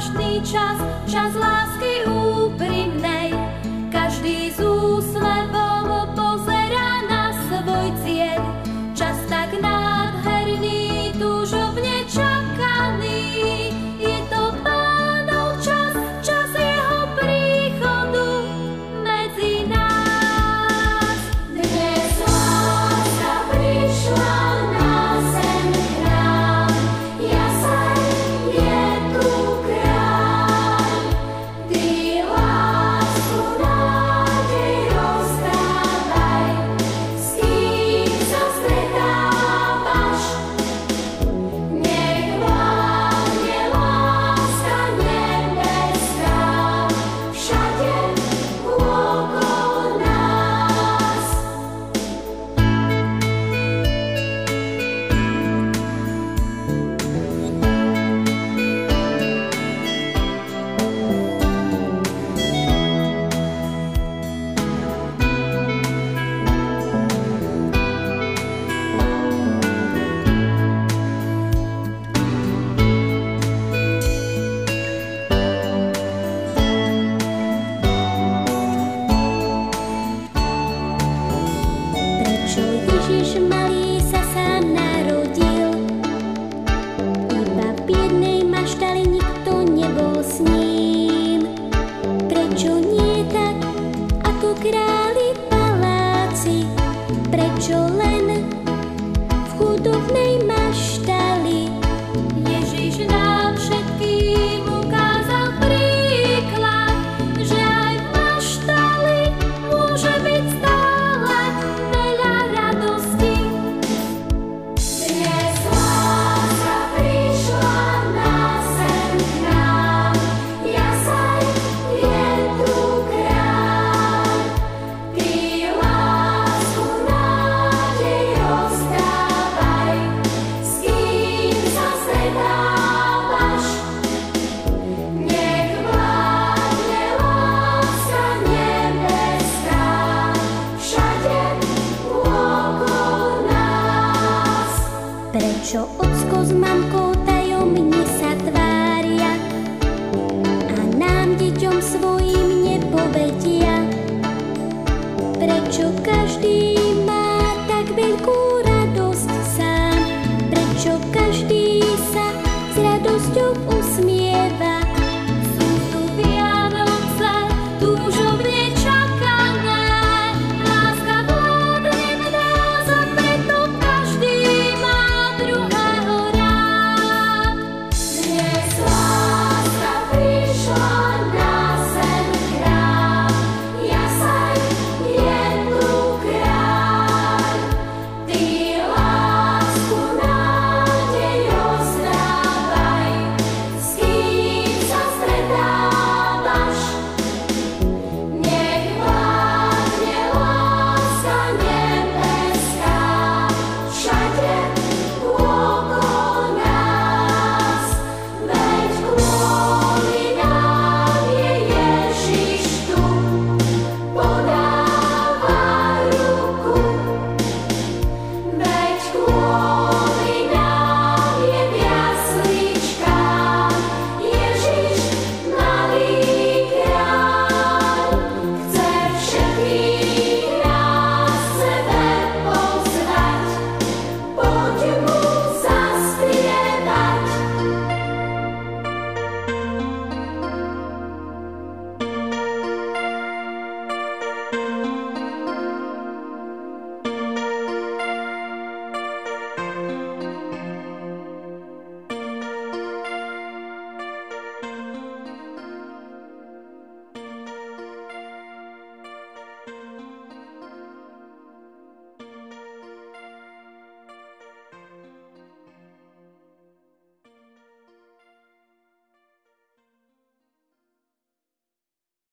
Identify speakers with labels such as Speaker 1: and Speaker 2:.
Speaker 1: zvláštny čas, čas lásky úprimnej. Každý s úsmevom pozerá na svoj cieľ. Čas tak nádherný, túžobne čakaný. Je to Pánov čas, čas jeho príchodu medzi nás. Dnes láska prišla na zem k nám, jaseň je tu kráľ. Ty lásku nádej rozdávaj, s kým sa stretávaš. Nech vládne láska nebeská všade okolo nás. Prečo Ježiš malý sa sám narodil? Iba v biednej maštali nikto nebol s ním. Prečo nie tak, ako králi v paláci? Prečo len v chudobnej maštali? Ježiš nám všetkým ukázal príklad, že aj v maštali môže byť stále veľa radosti. Dnes láska prišla na zem k nám, jaseň je tu kráľ. Ty lásku nádej rozdávaj, s kým sa stretávaš. Nech vládne láska nebeská všade okolo nás. Prečo ocko s mamkou tajomne sa tvária a nám deťom svojim nepovedia? Prečo každý má tak veľkú radosť sám? Prečo každý sa s radosťou